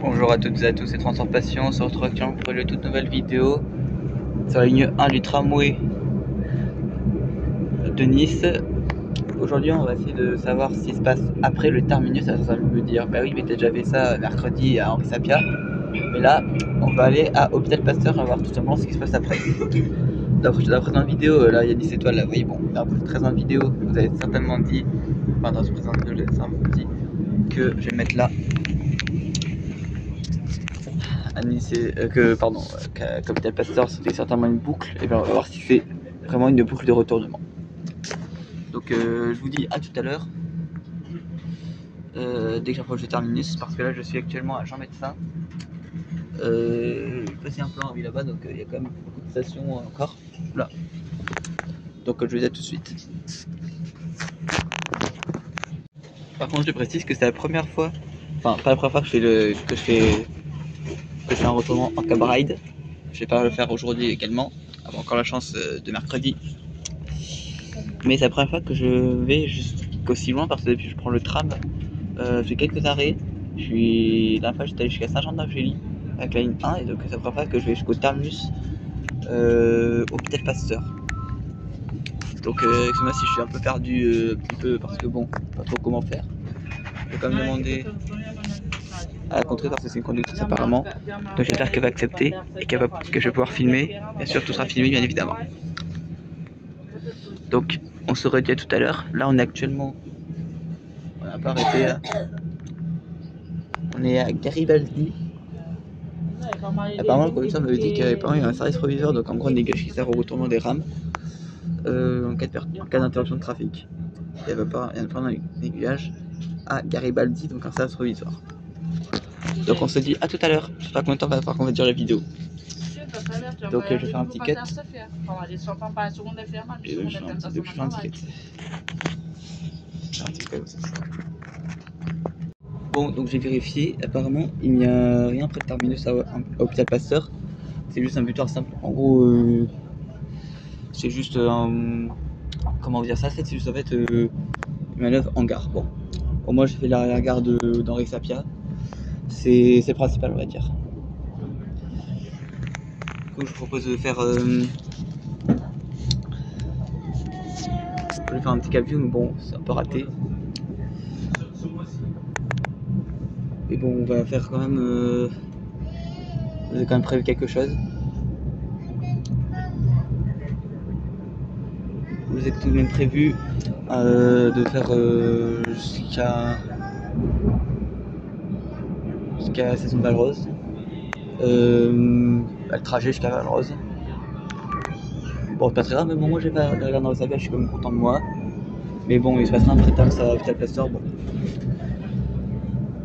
Bonjour à toutes et à tous, c'est Transport Passion. On se retrouve actuellement pour une toute nouvelle vidéo sur la ligne 1 du tramway de Nice. Aujourd'hui, on va essayer de savoir ce qui se passe après le terminus. Ça va me dire, bah oui, mais t'as déjà fait ça mercredi à Henri Sapia. Mais là, on va aller à Hôpital Pasteur et voir tout simplement ce qui se passe après. D'après la présente vidéo, là il y a 10 étoiles là, vous voyez, bon, dans la présente vidéo, vous avez certainement dit, enfin dans cette présente vidéo, j'ai certainement dit que je vais mettre là. À Nice, qu'Hôpital Pasteur c'était certainement une boucle, et bien on va voir si c'est vraiment une boucle de retournement. Donc je vous dis à tout à l'heure, dès que j'approche du terminus, parce que là je suis actuellement à Jean Médecin. Je vais passer un plan en ville là-bas, donc il y a quand même beaucoup de stations encore là. Donc je vous dis à tout de suite. Par contre je précise que c'est la première fois, enfin pas la première fois que je fais un retournement en cab ride. Je vais pas le faire aujourd'hui également, avoir encore la chance de mercredi. Mais c'est la première fois que je vais jusqu'aussi loin, parce que depuis je prends le tram, je fais quelques arrêts. La dernière fois j'étais allé jusqu'à Saint-Jean-d'Argély avec la ligne 1, et donc c'est la première fois que je vais jusqu'au terminus Hôpital Pasteur. Donc excusez-moi si je suis un peu perdu, un petit peu, parce que bon, pas trop comment faire. Je vais quand même demander à la contrée, parce que c'est une conductrice apparemment. Donc j'espère qu'elle va accepter et que je vais pouvoir filmer. Bien sûr, tout sera filmé bien évidemment. Donc on se redit à tout à l'heure. Là on est actuellement, on n'a pas arrêté là. On est à Garibaldi. Apparemment le conducteur m'avait dit qu'il n'y avait pas eu un service provisoire, donc en gros un dégage qui sert au retournement des rames en cas d'interruption de trafic. Il n'y a pas un aiguillage à Garibaldi, donc un service provisoire. Donc on se dit à tout à l'heure. Je sais pas combien de temps va falloir qu'on va dire la vidéo. Donc je vais faire un petit cut. Et je fais un petit cut. Bon, donc j'ai vérifié, apparemment il n'y a rien près de terminus à Hôpital Pasteur. C'est juste un butoir simple. En gros, c'est juste un... comment dire ça, c'est juste en fait une manœuvre en gare. Bon, moi j'ai fait l'arrière-gare d'Henri Sapia. C'est le principal, on va dire. Donc je vous propose de faire un petit cap view, mais bon, c'est un peu raté. Mais bon, on va faire quand même. Vous avez quand même prévu quelque chose. Vous avez tout de même prévu de faire jusqu'à Station de Valrose. Le trajet jusqu'à Valrose. Bon, c'est pas très grave, mais bon, moi j'ai pas regardé dans le sac, je suis quand même content de moi. Mais bon, il se passera un peu de temps ça à Hôpital Pasteur. Bon.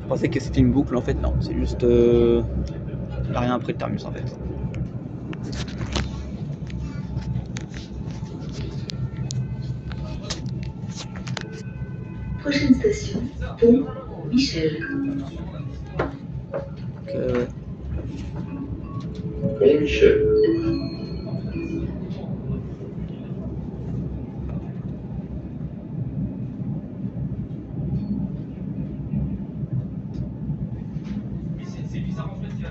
Je pensais que c'était une boucle, en fait, non, c'est juste. Il n'y a rien après le terminus en fait. Prochaine station, Pont Michel. Ouais. Pont Michel. C'est bizarre en fait, il y a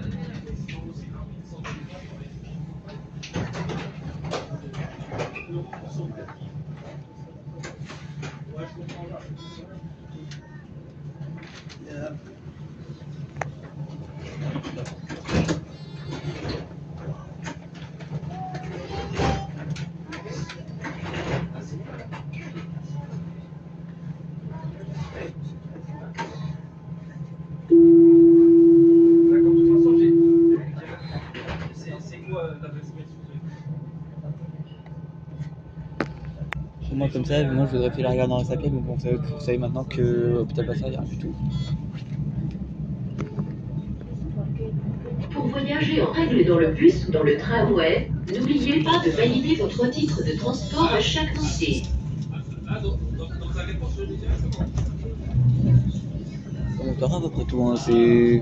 Moi comme ça, moi je voudrais faire la regarder dans la sac, mais bon, vous savez maintenant que Hôpital Pasteur, il n'y a rien du tout. Pour voyager en règle dans le bus ou dans le tramway, n'oubliez pas de valider votre titre de transport à chaque montée. On montera à peu près tout, hein, c'est...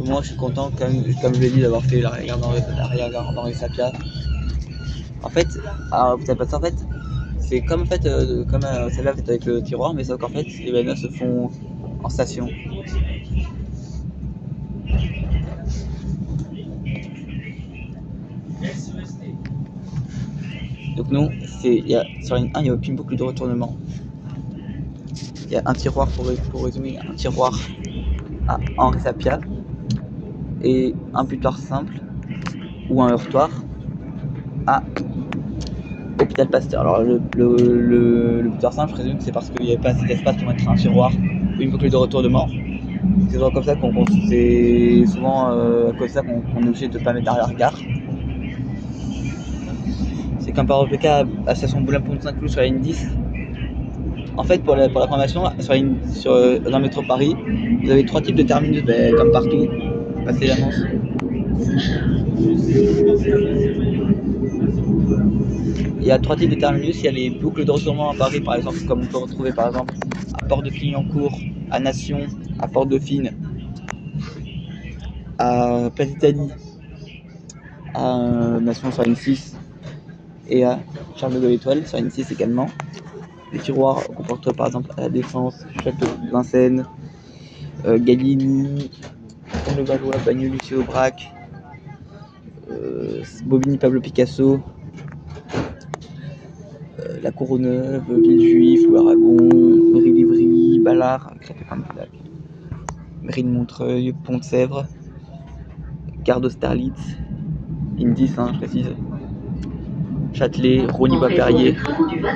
Moi je suis content, comme je l'ai dit, d'avoir fait l'arrière d'Henri Sapia. En fait, à Hôpital Pasteur, en fait, c'est comme celle-là avec le tiroir, mais sauf qu'en fait, les bananes se font en station. Donc non, sur la ligne 1, il n'y a aucune boucle de retournement. Il y a un tiroir, pour résumer, un tiroir à Henri Sapia et un butoir simple ou un heurtoir à Hôpital Pasteur. Alors le butoir simple, je présume que c'est parce qu'il n'y avait pas assez d'espace pour mettre un tiroir ou une boucle de retournement. C'est souvent comme ça c'est souvent à cause de ça qu'on est obligé de ne pas mettre d'arrière-garde. C'est comme par exemple le cas à la station Boulogne-Pont-Saint-Cloud sur la ligne 10. En fait, pour la formation, dans le métro Paris, vous avez 3 types de terminus, comme partout. Passez l'annonce. Il y a 3 types de terminus. Il y a les boucles de retournement à Paris, par exemple, comme on peut retrouver par exemple à Port de Clignancourt, à Nation, à Port-Dauphine, à Place d'Italie, à Nation sur la ligne 6 et à Charles de Gaulle Étoile sur la ligne 6 également. Les tiroirs qu'on peut retrouver par exemple à la Défense, Château de Vincennes, Gallieni, Pont-le-Valois, Bagneux, Lucie Aubrac, Bobigny, Pablo Picasso, La Courneuve, Villejuif, Loup-Aragon, Méry-Livry, Ballard, Crépin-de-Lac, Mairie de Montreuil, Pont-de-Sèvres, Gare d'Austerlitz, ligne 10, je précise, Châtelet, Rosny-Bois-Perrier.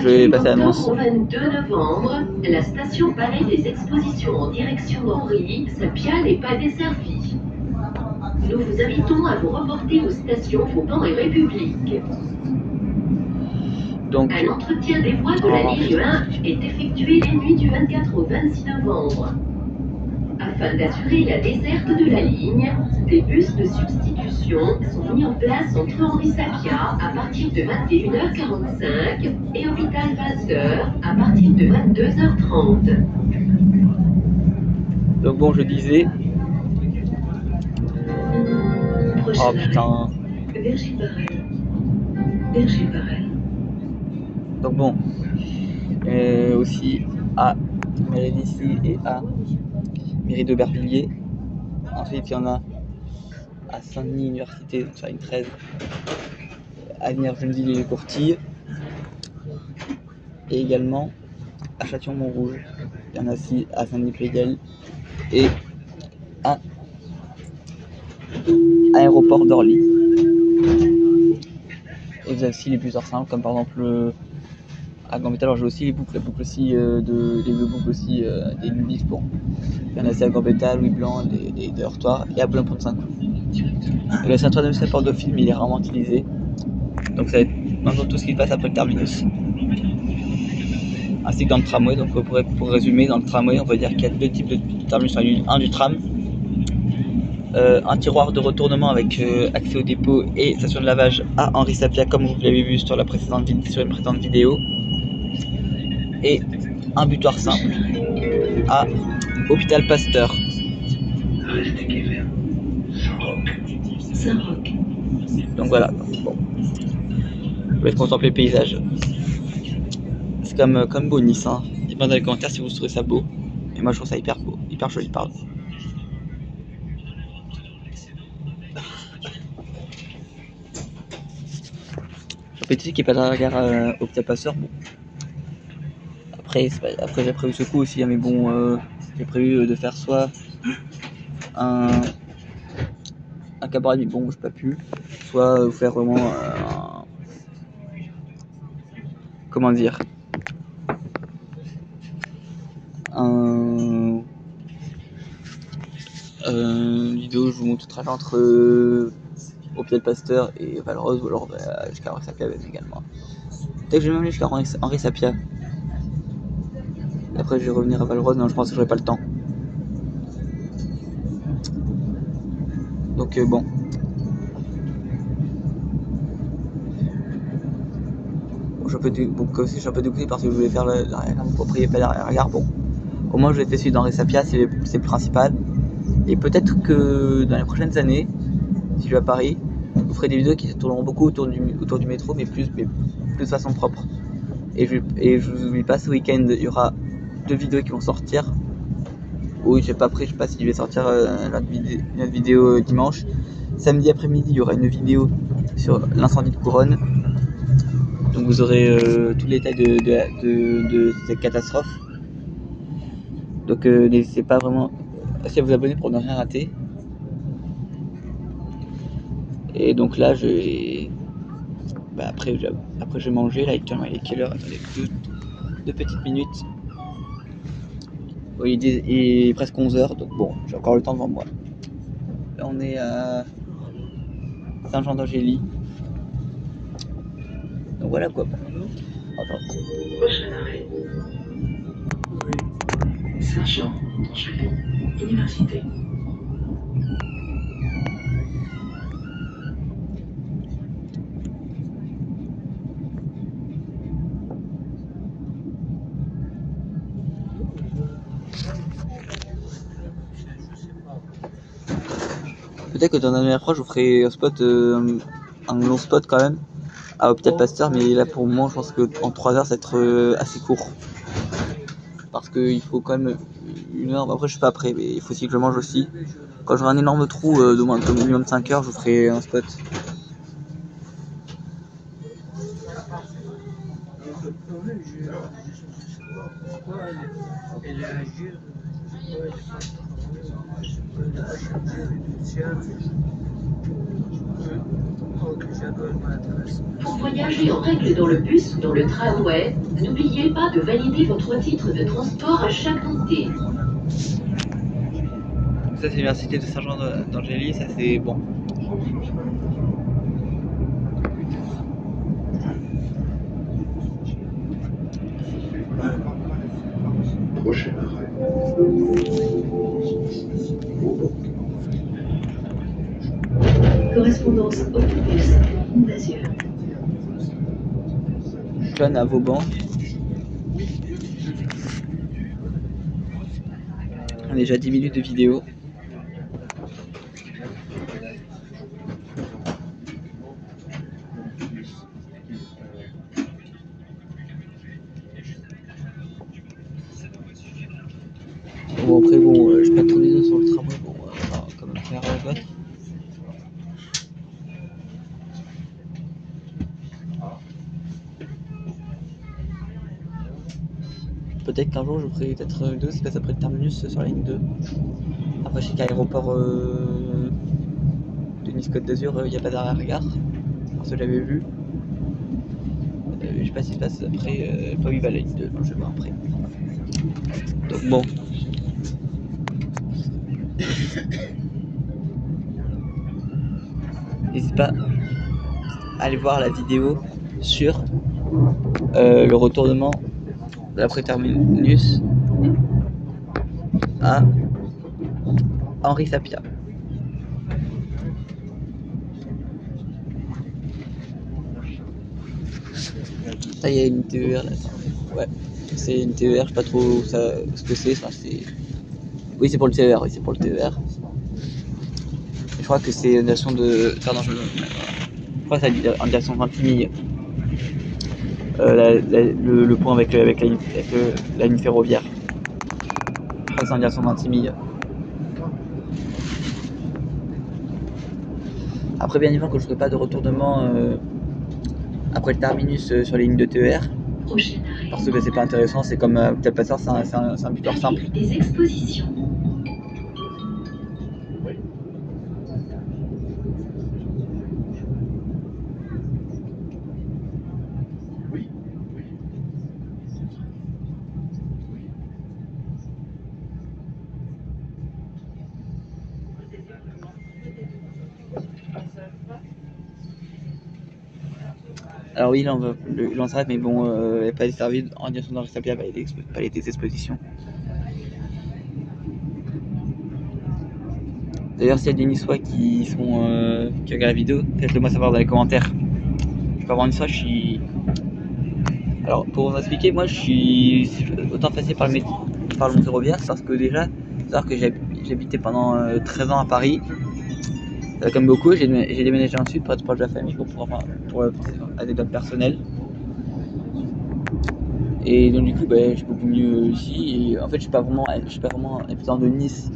Je vais passer à l'annonce. Au 22 novembre, la station Palais des Expositions en direction d'Henri Sapia n'est pas desservie. Nous vous invitons à vous reporter aux stations Vauban et République. Donc, un entretien des voies de la ligne 1 est effectué les nuits du 24 au 26 novembre. Afin d'assurer la desserte de la ligne, des bus de substitution sont mis en place entre Henri Sapia à partir de 21h45 et Hôpital Pasteur à partir de 22h30. Donc bon, je disais... Oh putain... Berger-Pareil. Donc bon, aussi à Mairie d'Issy et à Mairie d'Aubervilliers. Ensuite, il y en a à Saint-Denis Université sur la ligne 13, Avenir Geneville et les Courtilles. Et également à Châtillon-Montrouge. Il y en a aussi à Saint-Denis-Plégal et à Aéroport d'Orly. Et vous avez aussi les butoirs simples, comme par exemple à Gambetta. Alors j'ai aussi les boucles aussi des lignes 10 pour. Il y en a aussi à Gambetta, Louis Blanc, des heurtoirs et à Boulogne-Pont-Saint-Cloud. Le centre de Port Dauphine, il est rarement utilisé. Donc ça va être maintenant tout ce qui passe après le terminus. Ainsi que dans le tramway. Donc pour résumer, dans le tramway, on va dire qu'il y a 2 types de terminus sur la ligne 1 du tram. Un tiroir de retournement avec accès au dépôt et station de lavage à Henri Sapia, comme vous l'avez vu sur une précédente vidéo, et un butoir simple à Hôpital Pasteur. Saint-Roch. Donc voilà, bon. Je vous laisse contempler le paysage. C'est comme beau Nice, hein. Dites-moi dans les commentaires si vous trouvez ça beau. Et moi je trouve ça hyper beau, hyper joli, pardon. Petit qui est pas dans la gare Hôpital Pasteur. Bon. Après j'ai prévu ce coup aussi, hein, mais bon, j'ai prévu de faire soit un cabaret, mais bon, j'ai pas pu, soit faire vraiment comment dire, une vidéo où je vous montre tout le trajet entre Hôpital Pasteur et Valrose, ou alors jusqu'à Henri Sapia également. Peut-être que je vais même aller jusqu'à Henri Sapia. Après je vais revenir à Valrose, non, je pense que j'aurai pas le temps. Donc bon. Je suis un peu dégoûté parce que je voulais faire l'arrière-gare, mon propriétaire pas l'arrière-gare. Bon, au moins je vais faire celui d'Henri Sapia, c'est le principal. Et peut-être que dans les prochaines années, si je vais à Paris, je vous ferai des vidéos qui se tourneront beaucoup autour du métro, mais plus de façon propre. Et je vous oublie pas, ce week-end, il y aura 2 vidéos qui vont sortir. Oui, j'ai pas pris, je sais pas s'il va sortir notre vidéo dimanche. Samedi après-midi, il y aura une vidéo sur l'incendie de Couronne. Donc vous aurez tous les détails de cette catastrophe. Donc n'hésitez pas vraiment à vous abonner pour ne rien rater. Et donc là, après je vais manger. Là, actuellement, il est quelle heure? Attendez, deux petites minutes. Oui, il est presque 11h, donc bon, j'ai encore le temps devant moi. Là, on est à Saint-Jean-d'Angély. Donc voilà quoi. Prochain arrêt. Saint-Jean-d'Angély, Université. Peut-être que dans la dernière fois, je vous ferai un spot, un long spot quand même, à Hôpital Pasteur, mais là pour moi, je pense qu'en 3 heures, ça va être assez court. Parce qu'il faut quand même 1 heure, après je suis pas prêt, mais il faut aussi que je mange aussi. Quand j'aurai un énorme trou de moins de minimum 5 heures, je vous ferai un spot. Pour voyager en règle dans le bus ou dans le tramway, n'oubliez pas de valider votre titre de transport à chaque montée. Ça c'est l'université de Saint-Jean-d'Angély, ça c'est bon. Prochain arrêt. Correspondance autobus d'Azur. Jeanne à Vauban. On a déjà 10 minutes de vidéo. Bon après bon, je vais pas tourner sur le tramway, bon, on va quand même faire la boîte. Peut-être qu'un jour je ferai peut-être une vidéo, c'est parce après le terminus sur la ligne 2. Après je sais qu'à l'aéroport de Nice-Côte d'Azur, il n'y a pas d'arrière-gare, parce que j'avais vu. Je sais pas ce qui se passe après, pas où il va la ligne 2, je vais voir après. Donc bon. N'hésite pas à aller voir la vidéo sur le retournement de l'après-terminus à Henri Sapia. Ça y a une TER là. Ouais, c'est une TER, je sais pas trop ce que c'est. Oui, c'est pour le TER, oui, c'est pour le TER. Je crois que c'est une direction de. Pardon, je crois que c'est en direction de Vintimille. Le pont avec la ligne ferroviaire. Je crois que c'est en direction de Vintimille. Après, bien évidemment, que je ne ferai pas de retournement après le terminus sur les lignes de TER. Parce que c'est pas intéressant, c'est comme Hôpital Pasteur, c'est un buteur simple. Des expositions. Alors oui, là on s'arrête, mais bon, il n'y a pas desservi en direction d'Henri Sapia, pas les des expositions. D'ailleurs, s'il y a des Niçois qui regardent la vidéo, faites-le moi savoir dans les commentaires. Je peux avoir une fois, je suis... Alors, pour vous expliquer, moi je suis autant passé par le monde ferroviaire, parce que déjà, c'est-à-dire que j'habitais pendant 13 ans à Paris. Comme beaucoup, j'ai déménagé dans le sud pour être proche de la famille, pour anecdote personnelle. Et donc du coup, bah, j'ai beaucoup mieux ici. Et en fait, je suis pas vraiment habitant de Nice.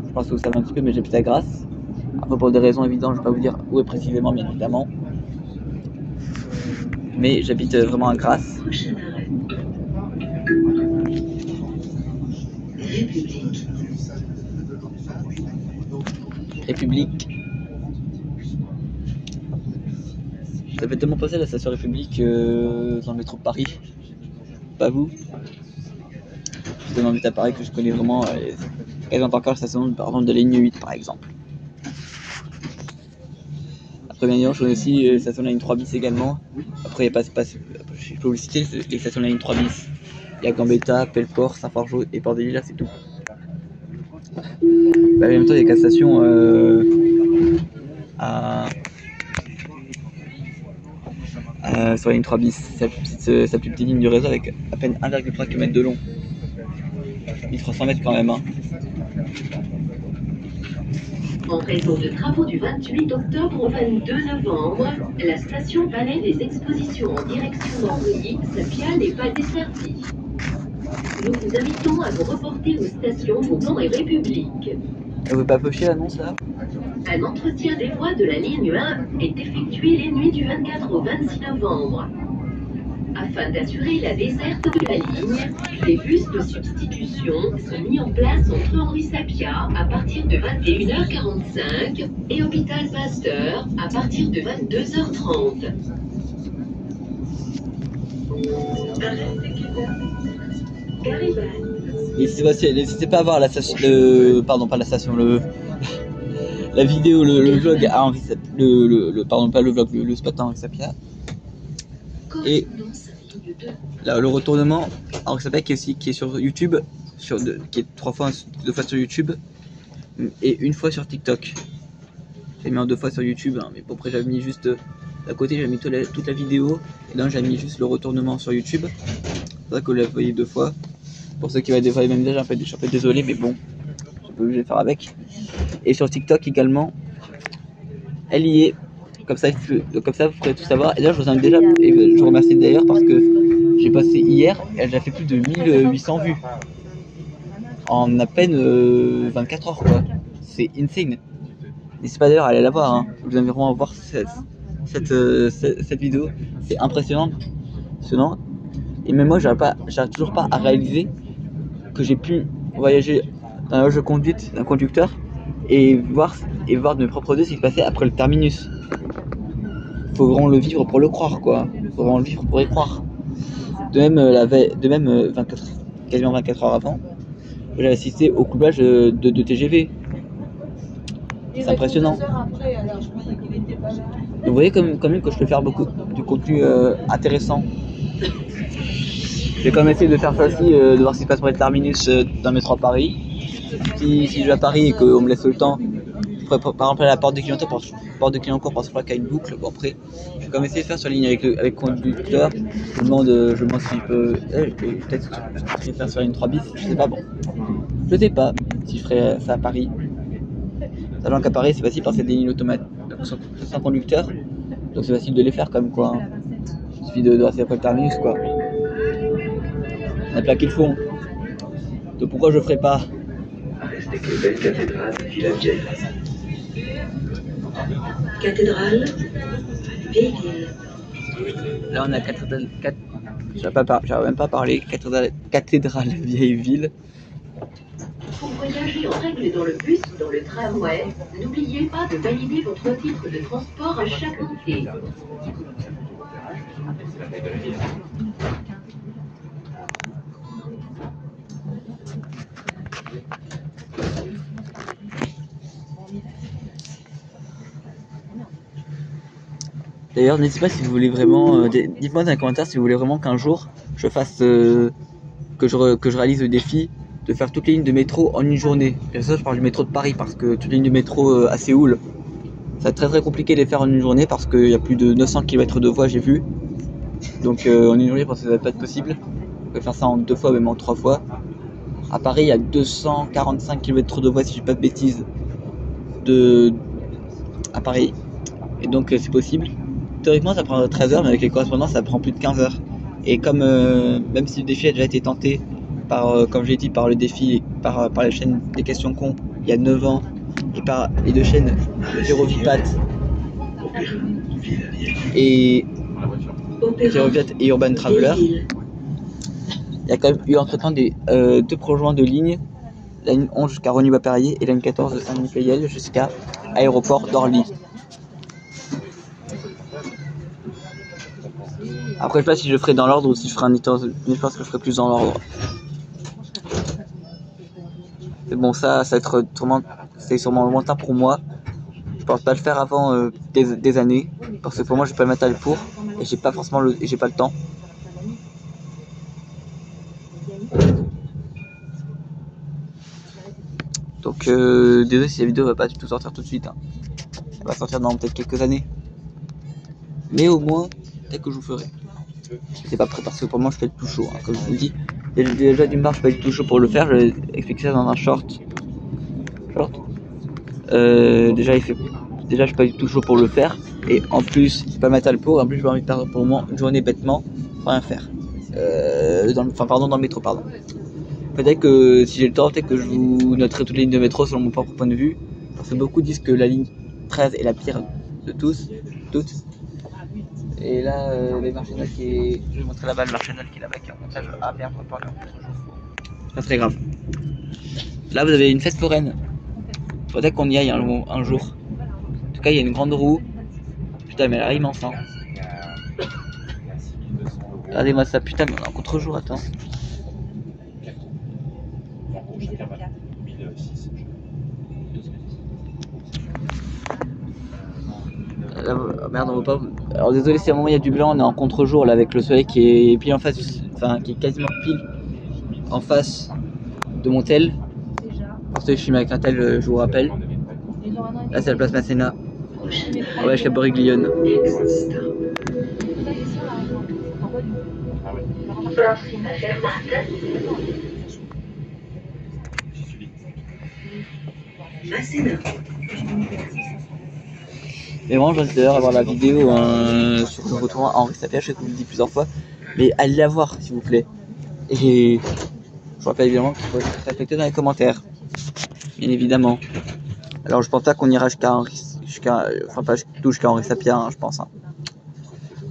Je pense que vous savez un petit peu, mais j'habite à Grasse. Après, pour des raisons évidentes, je vais pas vous dire où est précisément, bien évidemment. Mais j'habite vraiment à Grasse. Prochain arrêt. République. République. Ça fait tellement passer la station République dans le métro de Paris. Pas vous. Je suis tellement habité à Paris que je connais vraiment quasiment par cœur la station par exemple, de la ligne 8 par exemple. Après bien évidemment je connais aussi les stations de la ligne 3 bis également. Après il y a je peux vous citer les stations de la ligne 3 bis. Il y a Gambetta, Pelleport, Saint-Fargeau et Port-des-Lilas, c'est tout. Bah, en même temps il y a 4 stations sur la ligne 3 bis, sa plus petite ligne du réseau avec à peine 1,3 km de long. 1300 mètres quand même. Hein. En raison de travaux du 28 octobre au 22 novembre, la station Palais des Expositions en direction d'Orly, Sapia n'est pas desservie. Nous vous invitons à vous reporter aux stations Vauban et République. Vous pouvez pas pocher l'annonce là? Un entretien des voies de la ligne 1 est effectué les nuits du 24 au 26 novembre. Afin d'assurer la desserte de la ligne, des bus de substitution sont mis en place entre Orly-Sapia à partir de 21h45 et Hôpital Pasteur à partir de 22h30. Garibaldi. N'hésitez pas à voir la station, pardon pas la station, la vidéo, le vlog à Henri Sapia, pardon pas le vlog, le spot à Henri Sapia. Et là, le retournement à Henri Sapia qui est sur YouTube, qui est deux fois sur YouTube et une fois sur TikTok. J'ai mis en 2 fois sur YouTube, hein, mais bon, après j'avais mis juste à côté, j'avais mis toute la vidéo et là j'ai mis juste le retournement sur YouTube. C'est pour ça que vous l'avez voyé 2 fois. Pour ceux qui voient des fois les mêmes visages, je suis un peu désolé, mais bon, je suis pas obligé de faire avec. Et sur TikTok également, elle y est. Comme ça, vous pourrez tout savoir. Et là, je vous invite déjà, et je vous remercie d'ailleurs parce que j'ai passé hier, et elle a fait plus de 1800 vues. En à peine 24 heures, quoi. C'est insane. N'hésitez pas d'ailleurs à aller la voir, hein. Je vous invite vraiment à voir cette vidéo. C'est impressionnant. Et même moi, j'arrive toujours pas à réaliser que j'ai pu voyager dans la loge de conduite d'un conducteur et voir de mes propres yeux ce qui se passait après le terminus. Faut vraiment le vivre pour le croire, quoi. Faut vraiment le vivre pour y croire. De même, quasiment 24 heures avant, j'ai assisté au couplage de TGV. C'est impressionnant. Vous voyez quand même que je peux faire beaucoup de contenu intéressant. J'ai quand même essayé de faire ça aussi, de voir ce qui se passe pour les terminus dans le métro à Paris. Si je vais à Paris et qu'on me laisse le temps, par exemple à la porte de Clignancourt parce que je crois qu'il y a une boucle. Bon après, je vais quand même essayer de faire sur la ligne avec le conducteur. Je me demande si je peux peut-être faire sur la ligne 3 bis, je sais pas, bon. Je sais pas si je ferais ça à Paris. Sachant qu'à Paris c'est facile parce que c'est des lignes automatiques sans conducteur, donc c'est facile de les faire comme quoi. Il suffit de rester après le terminus, quoi. On a plaqué le fond. Donc pourquoi je ferais pas? Avec les belles cathédrales Villa-Vieille. Cathédrale, Vieille-Ville. Là on a cathédrale. J'avais même pas parlé. Cathédrale Vieille-Ville. Pour voyager en règle dans le bus ou dans le tramway, n'oubliez pas de valider votre titre de transport à chaque montée. D'ailleurs, n'hésitez pas si vous voulez vraiment. Dites-moi dans les commentaires si vous voulez vraiment qu'un jour je fasse. Que je réalise le défi de faire toutes les lignes de métro en une journée. Bien sûr, je parle du métro de Paris parce que toutes les lignes de métro à Séoul, ça va être très compliqué de les faire en une journée parce qu'il y a plus de 900 km de voies, j'ai vu. Donc en une journée, je pense que ça va pas être possible. On peut faire ça en 2 fois, même en 3 fois. À Paris, il y a 245 km de voies, si je dis pas de bêtises, à Paris. Et donc c'est possible. Théoriquement, ça prend 13 heures, mais avec les correspondances, ça prend plus de 15 heures. Et comme même si le défi a déjà été tenté par, comme j'ai dit, par le défi, par la chaîne des questions cons il y a 9 ans, et par les deux chaînes Virovipat et Urban Traveler, il y a quand même eu entre temps des deux prolongements de lignes, la ligne 11 jusqu'à Rony-Bois-Perrier et la ligne 14 de Saint-Denis-Payel jusqu'à Aéroport d'Orly. Après, je sais pas si je le ferai dans l'ordre ou si je ferai un itinéraire, mais je pense que je ferai plus dans l'ordre. Mais bon, ça va être c'est sûrement lointain pour moi. Je pense pas le faire avant des années, parce que pour moi, j'ai pas le matériel pour, et j'ai pas forcément j'ai pas le temps. Donc, désolé si la vidéo va pas du tout sortir tout de suite. Hein. Elle va sortir dans peut-être quelques années. Mais au moins, peut-être que je vous ferai. C'est pas prêt parce que pour moi je fais le tout chaud, hein, comme je vous dis. Déjà d'une part je fais le tout chaud pour le faire, je vais expliquer ça dans un short. Déjà je suis pas du tout chaud pour le faire. Et en plus j'ai pas le matériel pour, en plus j'ai pas envie de perdre pour le moment une journée bêtement pour rien faire. Dans le métro, pardon. Peut-être que si j'ai le temps, peut-être que je vous noterai toutes les lignes de métro selon mon propre point de vue. Parce que beaucoup disent que la ligne 13 est la pire de toutes. Et là, les Marchenol qui est. Je vais vous montrer là-bas le Marchenol qui est là-bas, qui est en montage à bien préparer. Pas très grave. Là, vous avez une fête foraine. Faudrait qu'on y aille un jour. En tout cas, il y a une grande roue. Putain, mais elle est immense, hein. Regardez-moi ça, putain, mais on est en contre-jour, attends. Là, merde, on voit pas. Alors désolé si à un moment il y a du blanc, on est en contre-jour là avec le soleil qui est pile en face, enfin qui est quasiment pile en face de mon tel. Parce que je suis avec un tel, je vous rappelle. Là c'est la place Masséna. On va jusqu'à Boriglione. Mais vraiment, j'ai d'ailleurs avoir la vidéo sur le retour à Henri Sapir, je sais que je vous le dis plusieurs fois, mais allez la voir s'il vous plaît. Et je vous rappelle évidemment qu'il faut être respecté dans les commentaires, bien évidemment. Alors je pense pas qu'on ira jusqu'à Henri Sapir, hein, je pense. Hein.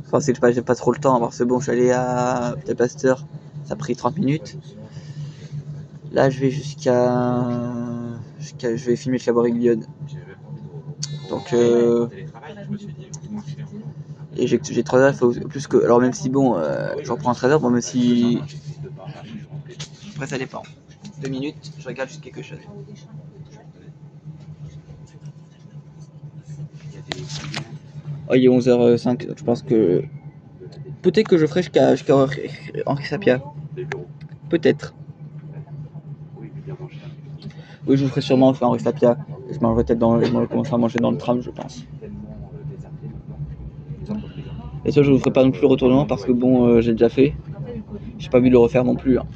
Enfin, c'est que j'ai pas trop le temps, parce que bon, je suis allé à Tel Pasteur, ça a pris 30 minutes. Là, je vais je vais filmer jusqu'à Boriglione. Donc et j'ai 3 heures, il faut plus que. Alors même si bon, je reprends 13 heures, bon même si. Après ça dépend. 2 minutes, je regarde juste quelque chose. Oh, il est 11h05, donc je pense que. Peut-être que je ferai jusqu'à Henri Sapir. Peut-être. Oui, je vous ferai sûrement faire Henri Sapir. Je mangerai peut-être je commencerai à manger dans le tram, je pense. Et ça, je vous ferai pas non plus le retournement parce que bon, j'ai déjà fait. J'ai pas envie de le refaire non plus. Hein.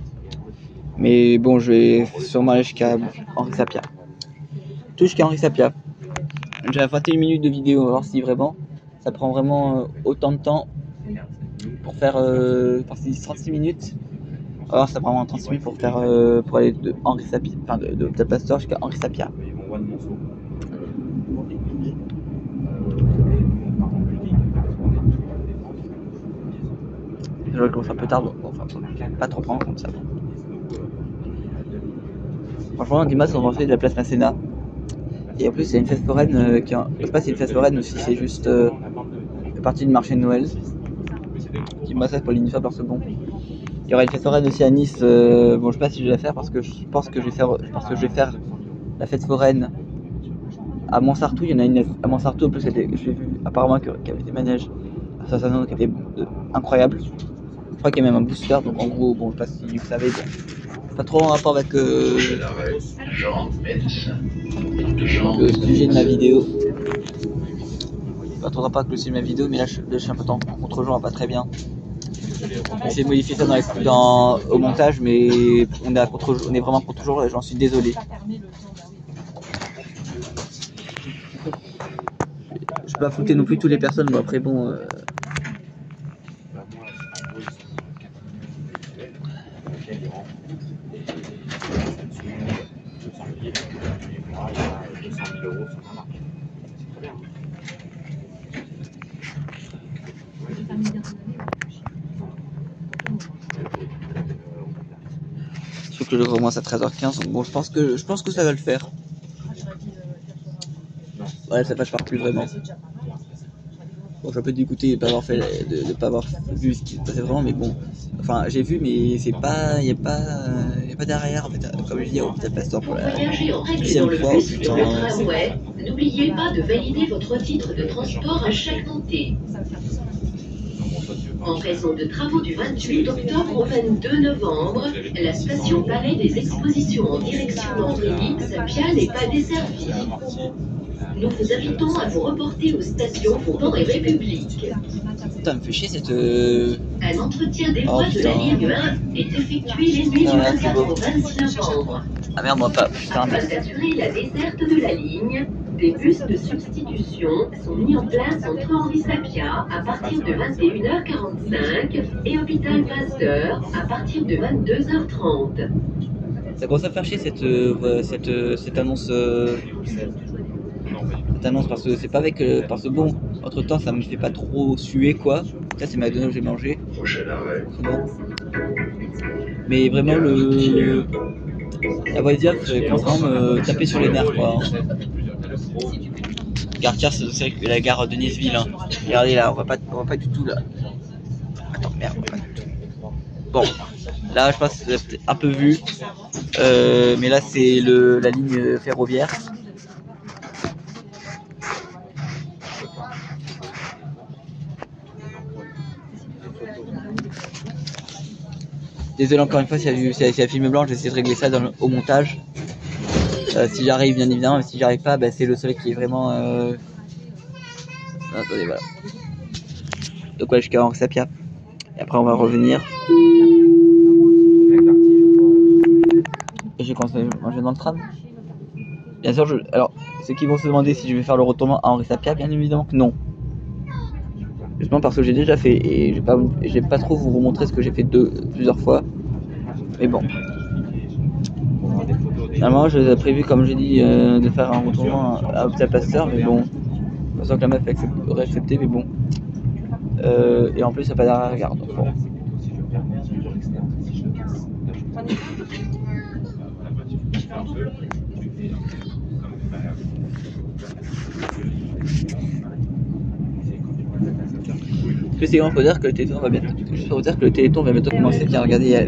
Mais bon, je vais sûrement aller jusqu'à Henri Sapir. Tout jusqu'à Henri Sapir. J'ai 21 minutes de vidéo, on va voir si vraiment ça prend vraiment autant de temps pour faire. Parce que 36 minutes. Alors ça prend vraiment 36 minutes pour faire pour aller de Henri Sapir, enfin de Tel Pasteur jusqu'à Henri Sapir. Je commence un peu tard, donc enfin, pas trop prendre comme ça. Franchement, dimanche, on va faire de la place Masséna. Et en plus, il y a une fête foraine je sais pas si c'est une fête foraine ou si c'est juste partie du marché de Noël. Qui m'a ça pour l'uniforme parce que bon. Il y aura une fête foraine aussi à Nice. Bon, je sais pas si je vais la faire parce que je pense que je vais faire la fête foraine à Montsartou. Il y en a une à Montsartou, en plus, j'ai vu apparemment qu'il y avait des manèges à Saint-Sanon qui étaient incroyables. Je crois qu'il y a même un booster, donc en gros, bon, je sais pas si vous savez, bon, pas trop en rapport avec le sujet de ma vidéo. Pas trop en rapport avec le sujet de ma vidéo, mais là je suis un peu en contre-jour, pas très bien. J'ai de modifier ça au montage, mais on est vraiment contre-jour et j'en suis désolé. Je peux pas foutre non plus toutes les personnes, bon après bon. quasiment. Et Samsung, 200 000, et moi, il y a 200 000 euros sur ma marque. C'est très bien. Sauf que je commence à 13h15, donc bon, je pense que ça va le faire. Ouais, ça passe plus vraiment. Bon, j'ai un peu dégoûté de pas avoir fait, de pas avoir vu ce qui se passait vraiment, mais bon. Enfin, j'ai vu, mais c'est pas, y a pas derrière, en fait, comme je dis, au Hôpital Pasteur pour la Voyagez en règle dans deuxième le fois, bus oh de putain. le tramway. N'oubliez pas de valider votre titre de transport à chaque montée. En raison de travaux du 28 octobre au 22 novembre, la station Palais des Expositions en direction d'Andréy, Sapia n'est pas desservie. Nous vous invitons à vous reporter aux stations Bourbon et République. Putain, me fait chier cette. Un entretien des voies de la ligne 1 est effectué les nuits du 24 au 26 novembre. Ah merde, moi pas. Putain, Afin merde. d'assurer la desserte de la ligne, des bus de substitution sont mis en place entre Henri Sapia à partir de 21h45 et Hôpital Pasteur à partir de 22h30. Ça commence à faire chier cette annonce. Cette annonce parce que c'est pas avec. Parce que bon, entre temps, ça me fait pas trop suer quoi. Ça, c'est McDonald's que j'ai mangé. Prochain arrêt. C'est bon. Mais vraiment, la voix d'IA commence vraiment me taper sur les nerfs quoi. Gartière, c'est la gare de Nice-Ville. Hein. Regardez là, on va pas du tout là. Attends, merde, on va pas du tout. Bon, là je pense que vous avez peut-être un peu vu. Mais là c'est la ligne ferroviaire. Désolé encore une fois s'il y a film blanc, j'essaie de régler ça au montage. Si j'arrive bien évidemment, mais si j'arrive pas, bah, c'est le soleil qui est vraiment... Attendez, voilà. Donc ouais, jusqu'à Henri Sapia. Et après on va revenir. Et je vais commencer à manger dans le tram. Bien sûr, alors, ceux qui vont se demander si je vais faire le retournement à Henri Sapia, bien évidemment que non. Justement parce que j'ai déjà fait et je vais pas trop vous remontrer ce que j'ai fait plusieurs fois. Mais bon. Normalement, j'avais prévu, comme j'ai dit, de faire un retournement à Hôpital Pasteur, mais bon. Je pense que la meuf aurait accepté, mais bon. Et en plus, il n'y a pas d'arrière-garde. Donc bon. Plus c'est grand, faut dire que le Téléthon va bientôt. Juste pour vous dire que le Téléthon va bientôt commencer. Tiens, regardez, il y a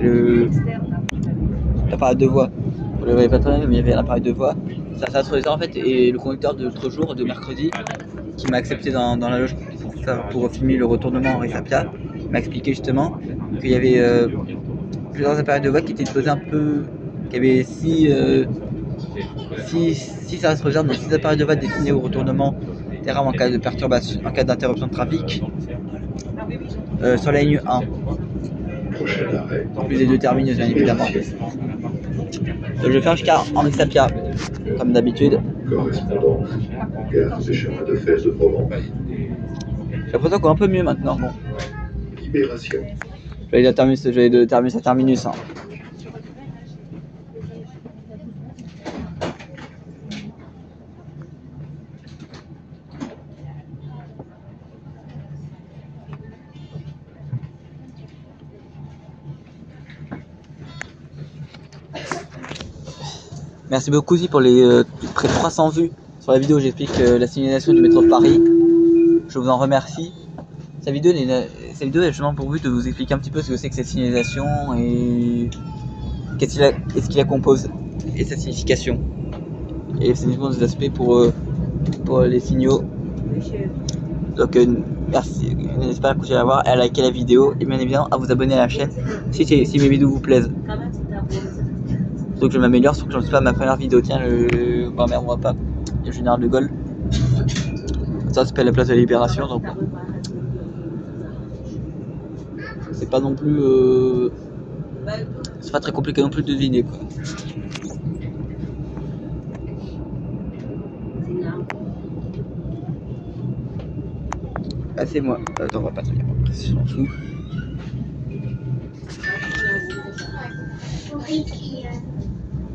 l'appareil de voix. Vous ne le voyez pas très bien, mais il y avait l'appareil de voix. Ça se faisait en fait, et le conducteur de l'autre jour, de mercredi, qui m'a accepté dans la loge pour filmer le retournement Henri Sapia, m'a expliqué justement qu'il y avait plusieurs appareils de voix qui étaient disposés un peu. Qu'il y avait 6 services réserves, donc 6 appareils de voix destinés au retournement des rames en cas de perturbation, en cas d'interruption de trafic. Sur la ligne 1. En plus des deux terminus, bien évidemment. Je vais faire jusqu'à Henri Sapia, comme d'habitude. Correspondance. Gare des chemins de fer de Provence. J'ai l'impression qu'on est un peu mieux maintenant. Bon. Libération. Je vais de terminus à terminus. Hein. Merci beaucoup aussi pour les près de 300 vues sur la vidéo où j'explique la signalisation du métro de Paris. Je vous en remercie. Cette vidéo est justement pour but de vous expliquer un petit peu ce que c'est que cette signalisation et qu'est-ce qui la compose et sa signification. Et c'est des aspects pour les signaux. Donc merci, n'hésitez pas à coucher à voir, à liker la vidéo et bien évidemment à vous abonner à la chaîne si mes vidéos vous plaisent. Donc je m'améliore, sauf que j'en suis pas à ma première vidéo. Tiens, bah merde, on voit pas. Le général de Gaulle. Ça s'appelle la place de la Libération, donc c'est pas non plus. C'est pas très compliqué non plus de deviner quoi. Ah c'est moi. Attends, on va pas tenir. Je m'en fous.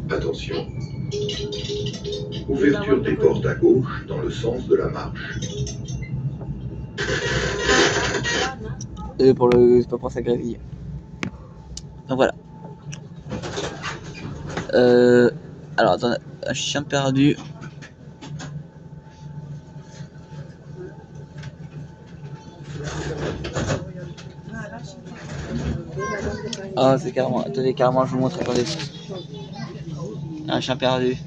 Attention. Ouverture des portes à gauche dans le sens de la marche. C'est pas pour sa gréville. Donc voilà. Alors attends, un chien perdu. Ah c'est carrément, attendez carrément je vous montre, attendez. Un chien perdu.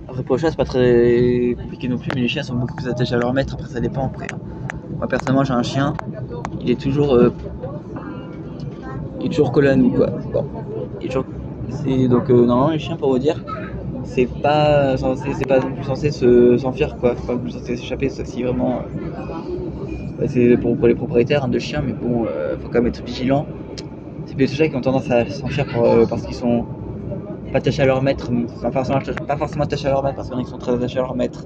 Après pour le chat c'est pas très compliqué non plus, mais les chiens sont beaucoup plus attachés à leur maître, après ça dépend après. Moi personnellement j'ai un chien, il est toujours collé à nous quoi. Bon. Il est toujours... Donc normalement les chiens pour vous dire, c'est pas non plus censé s'enfuir quoi, c'est pas non plus censé s'échapper sauf si vraiment c'est pour les propriétaires de chiens, mais bon faut quand même être vigilant. C'est plus les chiens qui ont tendance à s'enfuir parce qu'ils sont pas attachés à leur maître, pas forcément attachés à leur maître parce qu'il y en a qui sont très attachés à leur maître,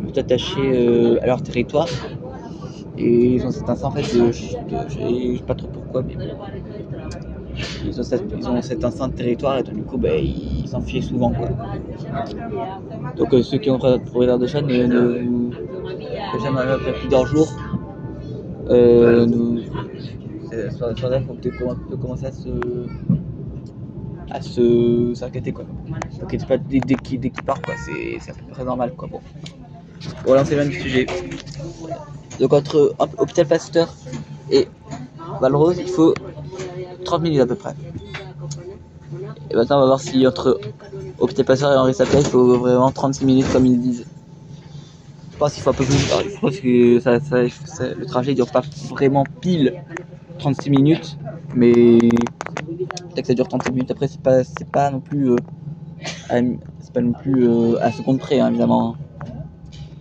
mais attachés à leur territoire. Et ils ont cet instinct en fait je sais pas trop pourquoi, mais ils ont cet instinct de territoire et donc du coup ils s'enfuient souvent quoi. Donc ceux qui ont propriétaire de chiens après plusieurs jours soit là faut commencer à s'inquiéter quoi. S'inquiétez pas dès qu'il part quoi, c'est à peu près normal quoi. Bon voilà, on s'éloigne du sujet. Donc entre Hôpital Pasteur et Valrose, il faut 30 minutes à peu près. Et maintenant on va voir si entre Hôpital Pasteur et Henri Sapien il faut vraiment 36 minutes comme ils disent. Je pense qu'il faut un peu plus. Alors, je pense que le trajet ne dure pas vraiment pile 36 minutes, mais peut-être que ça dure 36 minutes. Après c'est pas non plus à seconde près hein, évidemment.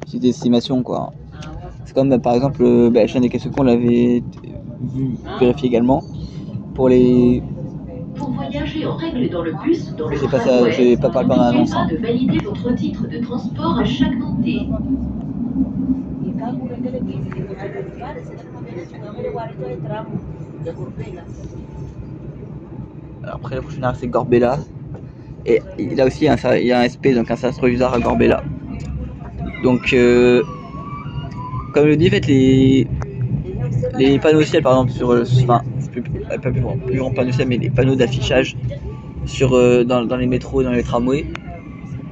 C'est des estimations quoi. C'est comme par exemple la chaîne des questions qu'on l'avait vérifié également pour les. Pour voyager en règle dans le bus, dans le J'ai pas parlé pendant l'annonce. Hein. De valider votre titre de transport à chaque montée. Alors après la prochaine arrêt c'est Gorbella. Et là aussi il y a un SP, donc un service provisoire à Gorbella. Donc comme le dit en fait les panneaux ciel par exemple sur enfin pas plus grand panneau ciel mais les panneaux d'affichage sur dans les métros, dans les tramways,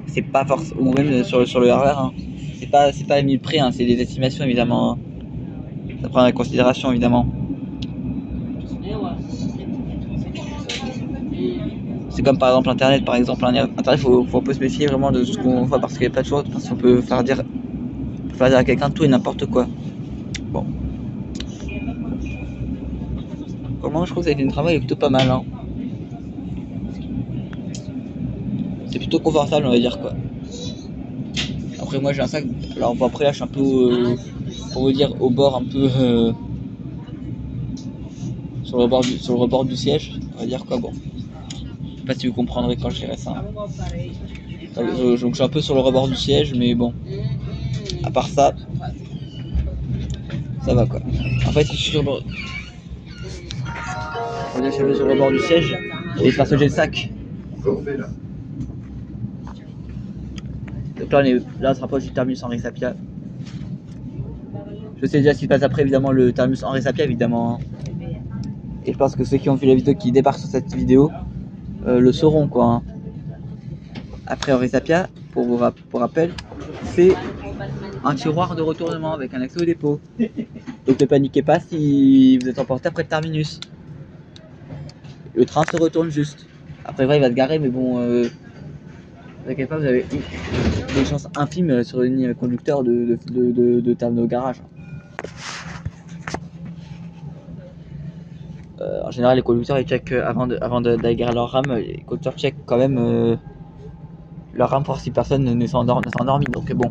c'est pas forcément, ou même sur le RER hein, c'est pas mis près hein, c'est des estimations évidemment, ça prend en considération évidemment. C'est comme par exemple internet, faut un peu se méfier vraiment de ce qu'on voit parce qu'il n'y a pas de choix, parce qu'on peut faire dire à quelqu'un tout et n'importe quoi. Bon. Comment je trouve que ça a été un travail plutôt pas mal hein. C'est plutôt confortable on va dire quoi. Après moi j'ai un sac, alors bon, après là je suis un peu pour vous dire au bord un peu sur le rebord du siège, on va dire quoi bon. Je sais pas si vous comprendrez quand je dirai ça. Donc je suis un peu sur le rebord du siège mais bon. À part ça va quoi. En fait si je suis sur le rebord du siège et parce que j'ai le sac. Donc là on se rapproche du terminus Henri Sapien. Je sais déjà ce qui se passe après évidemment le terminus Henri Sapien évidemment. Et je pense que ceux qui ont vu la vidéo qui débarquent sur cette vidéo le sauront quoi. Hein. Après Henri Sapien, pour rappel, c'est un tiroir de retournement avec un accès au dépôt. Donc ne paniquez pas si vous êtes emporté après le terminus. Le train se retourne juste. Après vrai il va se garer mais bon ne t'inquiète pas, vous avez des chances infimes sur une ligne conducteur de terminaux au garage. En général les conducteurs ils checkent avant d'aller garer leur rame, les conducteurs checkent quand même leur rame pour si personne ne s'est endormi. Donc bon,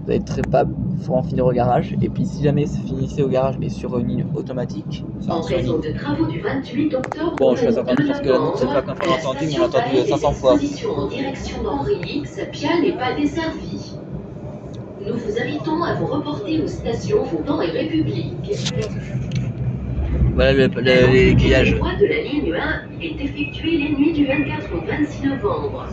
vous allez pas forcément finir au garage. Et puis si jamais vous finissez au garage mais sur une ligne automatique, en raison de travaux du 28 octobre. Bon, je fais ça quand même parce que cette fois qu'on l'a entendu, mais on l'a entendu 500 fois. En direction d'Henri, Sapien n'est pas desservie. Nous vous invitons à vous reporter aux stations Vauban et République. Voilà. Voilà les grillages. Le choix de la ligne 1 est effectué les nuits du 24 au 26 novembre.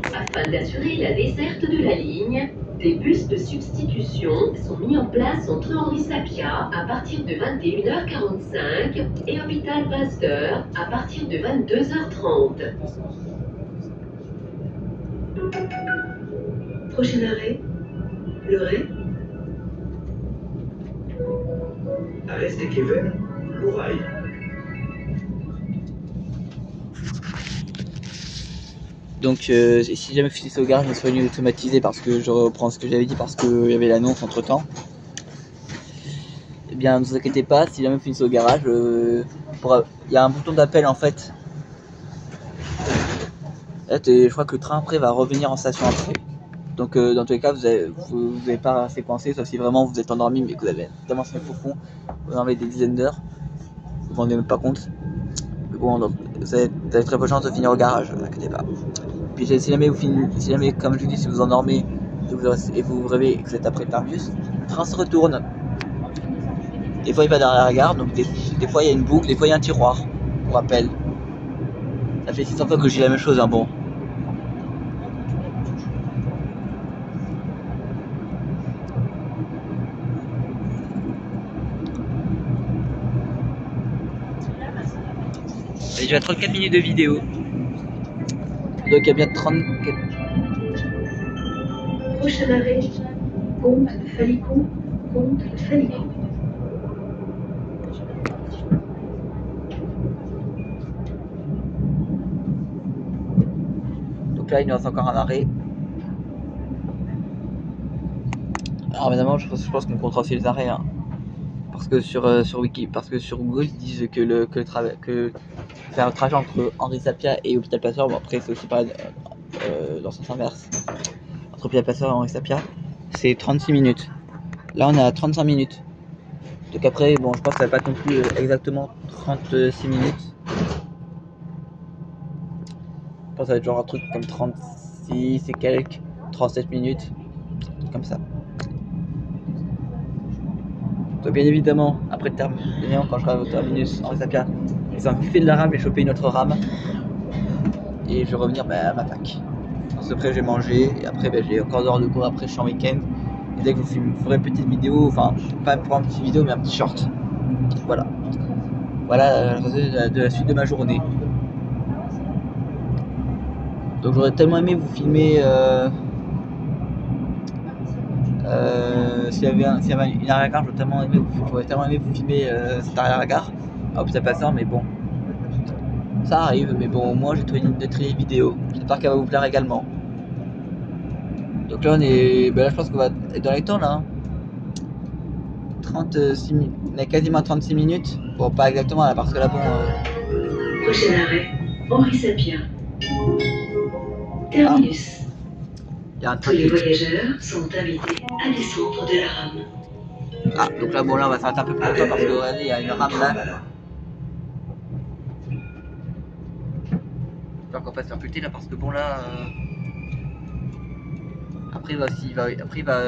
Afin d'assurer la desserte de la ligne, des bus de substitution sont mis en place entre Henri Sapia à partir de 21h45 et Hôpital Pasteur à partir de 22h30. Prochain arrêt, Le Ray. Arrêt Stekeven, Lourail. Donc si jamais je finissais au garage, je me serais automatisé parce que je reprends ce que j'avais dit parce qu'il y avait l'annonce entre temps. Eh bien ne vous inquiétez pas, si jamais vous finissez au garage, il y a un bouton d'appel en fait. Je crois que le train après va revenir en station après. Donc dans tous les cas, vous n'avez pas assez coincé, sauf si vraiment vous êtes endormi mais que vous avez tellement ce au fond, vous en avez des dizaines d'heures, vous vous rendez même pas compte. Mais bon, donc, vous avez très peu de chance de finir au garage, ne vous inquiétez pas. Puis si jamais comme je vous dis, si vous endormez et vous vous réveillez et que vous êtes après le Terminus, le train se retourne. Des fois il va derrière la gare, donc des fois il y a une boucle, des fois il y a un tiroir, pour rappel. Ça fait 600 fois que je dis la même chose, hein, bon. J'ai déjà 34 minutes de vidéo. Donc il y a bien 34. Prochain arrêt, Comte Falicon, Comte Falicon. Donc là il nous reste encore un arrêt. Alors évidemment je pense qu'on comptera aussi les arrêts, hein. Parce que sur Google ils disent que faire un trajet entre Henri Sapia et Hôpital Pasteur, bon après c'est aussi pas dans le sens inverse. Entre Hôpital Pasteur et Henri Sapia, c'est 36 minutes. Là on est à 35 minutes. Donc après bon je pense que ça va pas non plus exactement 36 minutes. Je pense que ça va être genre un truc comme 36 et quelques, 37 minutes, comme ça. Donc bien évidemment, après le terminus, quand je serai au terminus Henri Sapia, ils ont fait de la rame et choper une autre rame. Et je vais revenir à ma fac. Parce après j'ai mangé et après j'ai encore 2 heures de cours, après je suis en week-end. Et dès que je vous ferai une petite vidéo, enfin pas pour une petite vidéo mais un petit short. Voilà. Voilà de la suite de ma journée. Donc j'aurais tellement aimé vous filmer s'il y avait une arrière-gare, j'aurais tellement aimé vous filmer cette arrière-gare à Hôpital Pasteur, mais bon, ça arrive, mais bon, moi j'ai trouvé une vidéo, j'espère qu'elle va vous plaire également. Donc là on est, là je pense qu'on va être dans les temps là, hein. 36 minutes, on est quasiment à 36 minutes, bon pas exactement là parce que là bon... Prochain arrêt, Henri Sapia. Terminus. Il y a un Tous les voyageurs sont invités à descendre de la rame. Ah, donc là, bon, là, on va s'arrêter un peu plus longtemps parce que regardez, il y a une rame là. J'espère qu'on va pas se faire buter là parce que bon, là. Après, il va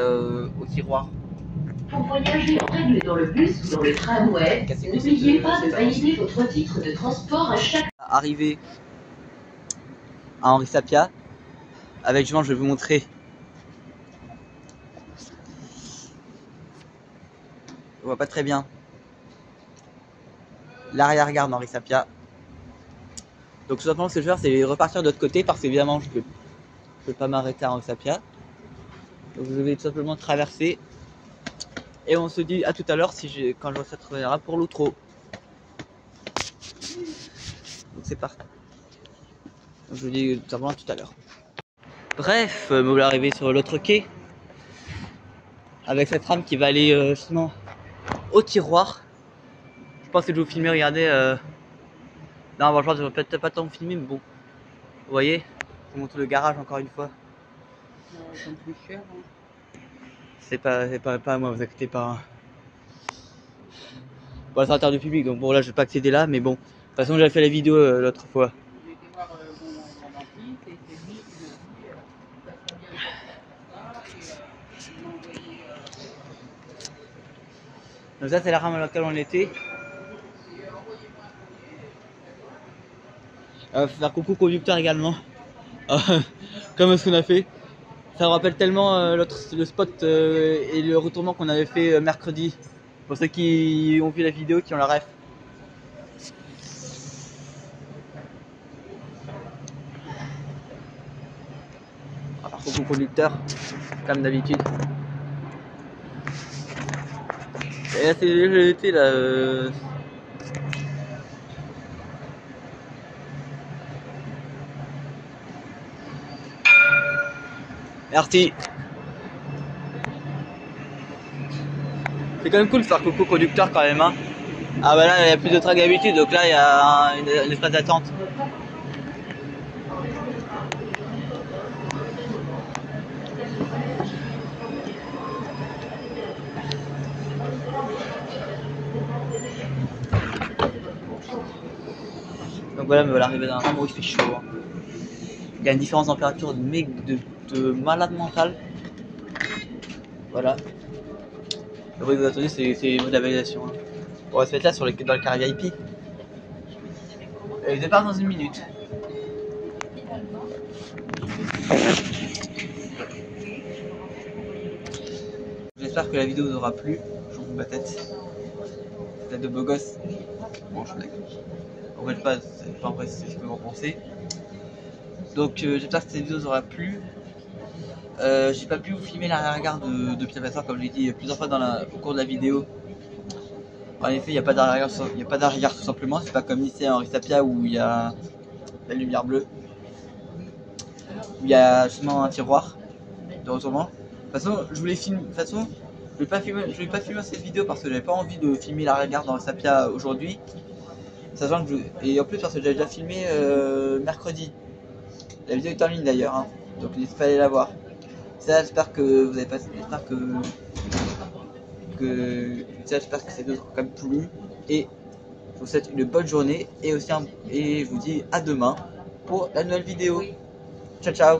au tiroir. Pour voyager en règle dans le bus ou dans le tramway, n'oubliez pas de valider votre titre de transport à chaque. Arrivé à Henri Sapia. Avec justement, je vais vous montrer. On voit pas très bien l'arrière-gare d'Henri Sapia. Donc tout simplement ce que je vais faire, c'est repartir de l'autre côté parce qu'évidemment je peux pas m'arrêter à Henri Sapia. Donc je vais tout simplement traverser. Et on se dit à tout à l'heure quand je reviendrai pour l'outro. Donc c'est parti. Donc je vous dis tout simplement à tout à l'heure. Bref, me voilà arrivé sur l'autre quai. Avec cette rame qui va aller justement au tiroir. Je pense que je vais vous filmer, regardez. Non, bon, je vais peut-être pas tant vous filmer, mais bon. Vous voyez, je vous montre le garage encore une fois. C'est plus cher, hein. C'est pas moi, vous inquiétez pas. Bon, c'est interdit du public, donc bon là je vais pas accéder là, mais bon. De toute façon j'avais fait la vidéo l'autre fois. J'ai été voir mon dentiste et c'est lui qui me dit Donc ça c'est la rame à laquelle on était. Faire coucou conducteur également. Comme ce qu'on a fait. Ça me rappelle tellement le spot et le retournement qu'on avait fait mercredi. Pour ceux qui ont vu la vidéo, qui ont la ref. Alors, coucou conducteur, comme d'habitude. Et là, c'est l'été là. Merci. C'est quand même cool de faire coucou conducteur quand même. Hein. Ah bah là il y a plus de train que d'habitude, donc là il y a une espace d'attente. Donc voilà, me voilà arrivé dans un endroit où il fait chaud. Hein. Il y a une différence de température de malade mental. Voilà. Le bruit que vous attendez, c'est de la validation. Hein. On va se mettre là dans le carré VIP. Et je départ dans une minute. J'espère que la vidéo vous aura plu. J'en fous ma tête. Tête de beau gosse. Bon, je blague. En fait, pas en vrai, c'est ce que vous en pensez. Donc, j'espère que cette vidéo vous aura plu. J'ai pas pu vous filmer l'arrière-garde de Pierre Vasseur comme je l'ai dit plusieurs fois au cours de la vidéo. En effet, il n'y a pas d'arrière tout simplement. C'est pas comme ici à Henri Sapia où il y a la lumière bleue. Où il y a justement un tiroir de retournement. De toute façon, je vais pas filmer cette vidéo parce que j'avais pas envie de filmer l'arrière-garde dans Henri Sapia aujourd'hui. Sachant que et en plus parce que j'avais déjà filmé mercredi. La vidéo est en ligne d'ailleurs, hein. Donc n'hésitez pas à aller la voir. Ça, j'espère que vous avez passé. J'espère que ces deux ont quand même plu. Et je vous souhaite une bonne journée. Et aussi et je vous dis à demain pour la nouvelle vidéo. Ciao ciao.